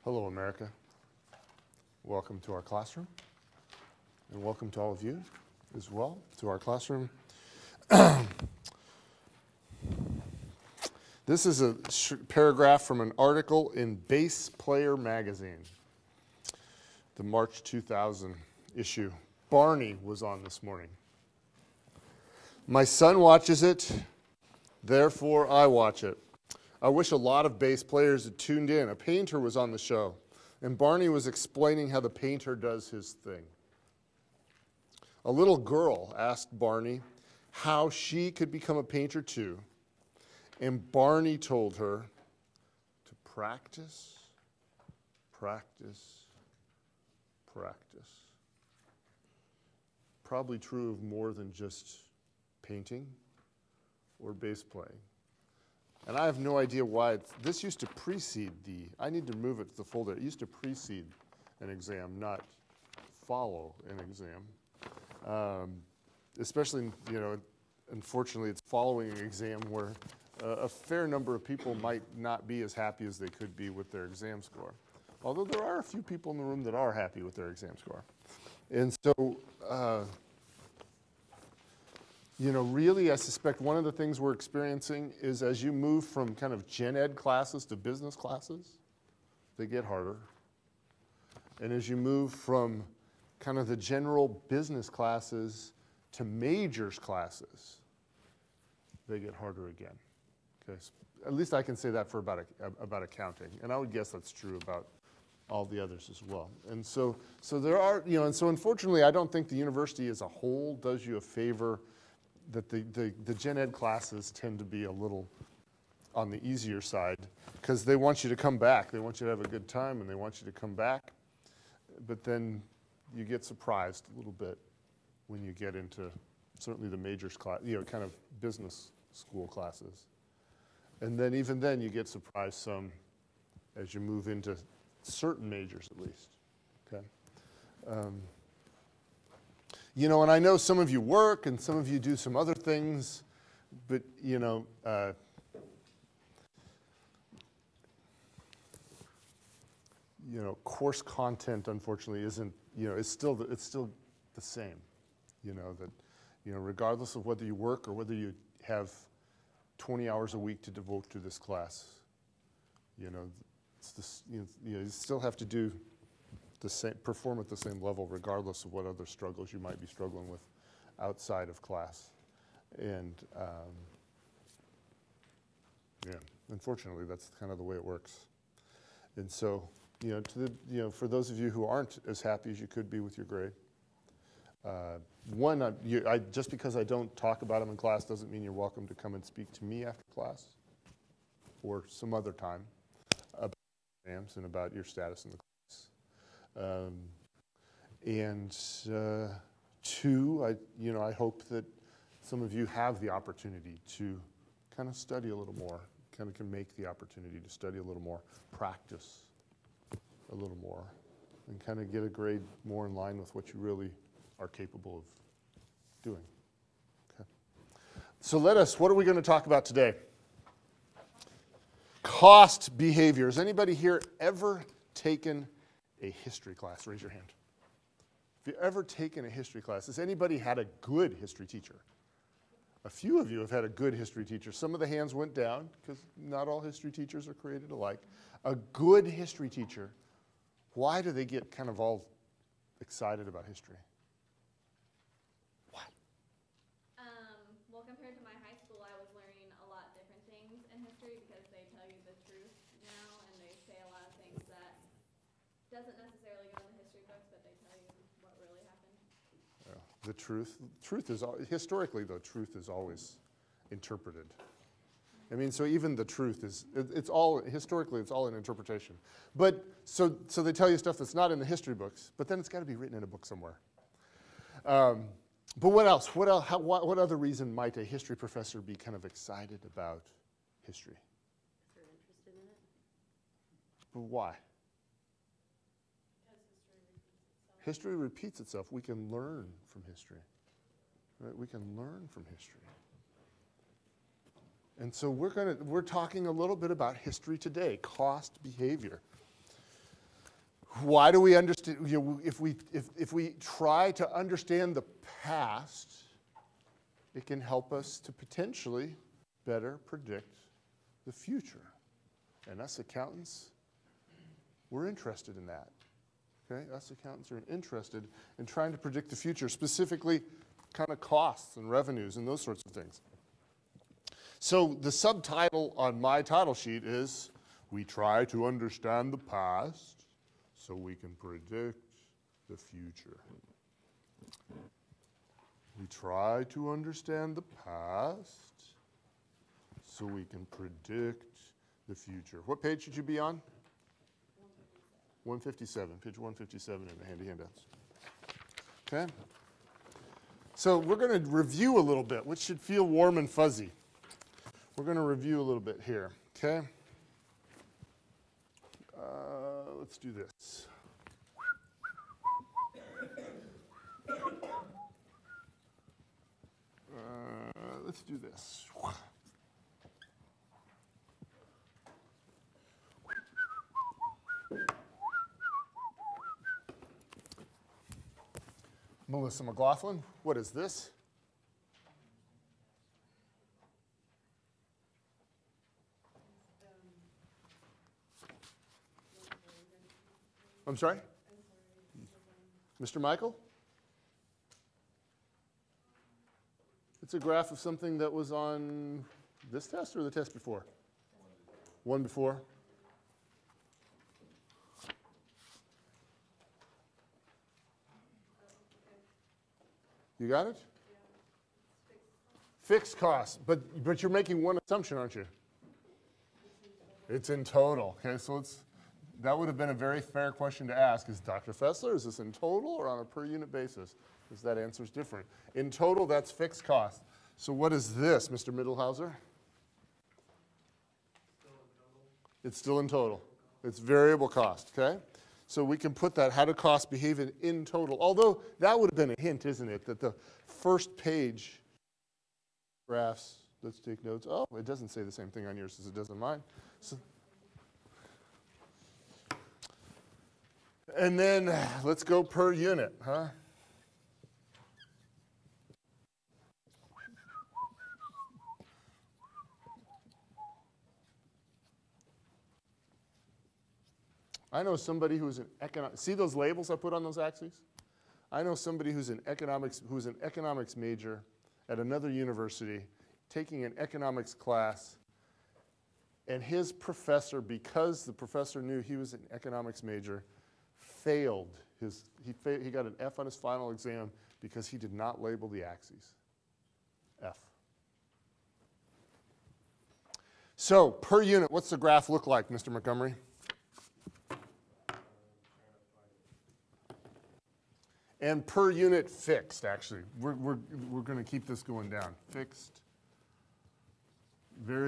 Hello, America. Welcome to our classroom, and welcome to all of you as well to our classroom. This is a paragraph from an article in Bass Player magazine, the March 2000 issue. Barney was on this morning. My son watches it, therefore I watch it. I wish a lot of bass players had tuned in. A painter was on the show, and Barney was explaining how the painter does his thing. A little girl asked Barney how she could become a painter too, and Barney told her to practice, practice, practice. Probably true of more than just painting or bass playing. And I have no idea why. This used to precede I need to move it to the folder. It used to precede an exam, not follow an exam. Especially, unfortunately, it's following an exam where a fair number of people might not be as happy as they could be with their exam score. Although there are a few people in the room that are happy with their exam score. And so, really, I suspect one of the things we're experiencing is as you move from kind of gen ed classes to business classes, they get harder. And as you move from kind of the general business classes to majors classes, they get harder again. Okay, so at least I can say that for about accounting, and I would guess that's true about all the others as well. And so there are, and so unfortunately, I don't think the university as a whole does you a favor that the gen ed classes tend to be a little on the easier side because they want you to come back. They want you to have a good time and they want you to come back. But then you get surprised a little bit when you get into certainly the majors class, kind of business school classes. And then even then you get surprised some as you move into certain majors at least, okay? And I know some of you work and some of you do some other things, but, course content, unfortunately, isn't, it's still the same, regardless of whether you work or whether you have 20 hours a week to devote to this class, it's this, you still have to do perform at the same level regardless of what other struggles you might be struggling with outside of class. And unfortunately, that's kind of the way it works. And so, for those of you who aren't as happy as you could be with your grade, just because I don't talk about them in class doesn't mean you're welcome to come and speak to me after class or some other time about exams and about your status in the class. Two, I hope that some of you have the opportunity to kind of study a little more, kind of can make the opportunity to study a little more, practice a little more, and kind of get a grade more in line with what you really are capable of doing. Okay. So what are we going to talk about today? Cost behavior. Has anybody here ever taken a history class? Raise your hand. Have you ever taken a history class? Has anybody had a good history teacher? A few of you have had a good history teacher. Some of the hands went down because not all history teachers are created alike. A good history teacher, why do they get kind of all excited about history? Why? Well, compared to my high school, I was learning a lot different things in history because they tell you the truth now and they say a lot of things that doesn't necessarily go in the history books, but they tell you what really happened. The truth is, historically though, truth is always interpreted. I mean, so even the truth is, historically it's all an interpretation. But, so they tell you stuff that's not in the history books, but then it's got to be written in a book somewhere. But what else? What other reason might a history professor be kind of excited about history? If they're interested in it. But why? History repeats itself. We can learn from history. Right? We can learn from history. And so we're talking a little bit about history today, cost behavior. why do we understand, if we try to understand the past, it can help us to potentially better predict the future. And us accountants, we're interested in that. Okay? Us accountants are interested in trying to predict the future, specifically kind of costs and revenues and those sorts of things. So the subtitle on my title sheet is, we try to understand the past so we can predict the future. We try to understand the past so we can predict the future. What page should you be on? 157, page 157 in the handy handouts. Okay? So we're going to review a little bit, which should feel warm and fuzzy. We're going to review a little bit here, okay? Let's do this. Let's do this. Melissa McLaughlin, what is this? I'm sorry? Mr. Michael? It's a graph of something that was on this test or the test before? One before. You got it? Fixed costs, but you're making one assumption, aren't you? It's in total. Okay, so that would have been a very fair question to ask. Is Dr. Fessler, is this in total or on a per unit basis? Because that answer is different. In total, that's fixed cost. So what is this, Mr. Mittelhauser? It's still in total. It's variable cost, okay? So we can put that, how do costs behave in total? Although that would have been a hint, isn't it? That the first page graphs, let's take notes. Oh, it doesn't say the same thing on yours as it does on mine. So, and then let's go per unit, huh? I know somebody who's an see those labels I put on those axes? I know somebody who's an economics major at another university taking an economics class, and his professor, because the professor knew he was an economics major, failed he got an F on his final exam because he did not label the axes. F. So per unit, what's the graph look like, Mr. Montgomery? And per unit fixed, actually. We're going to keep this going down. Fixed, very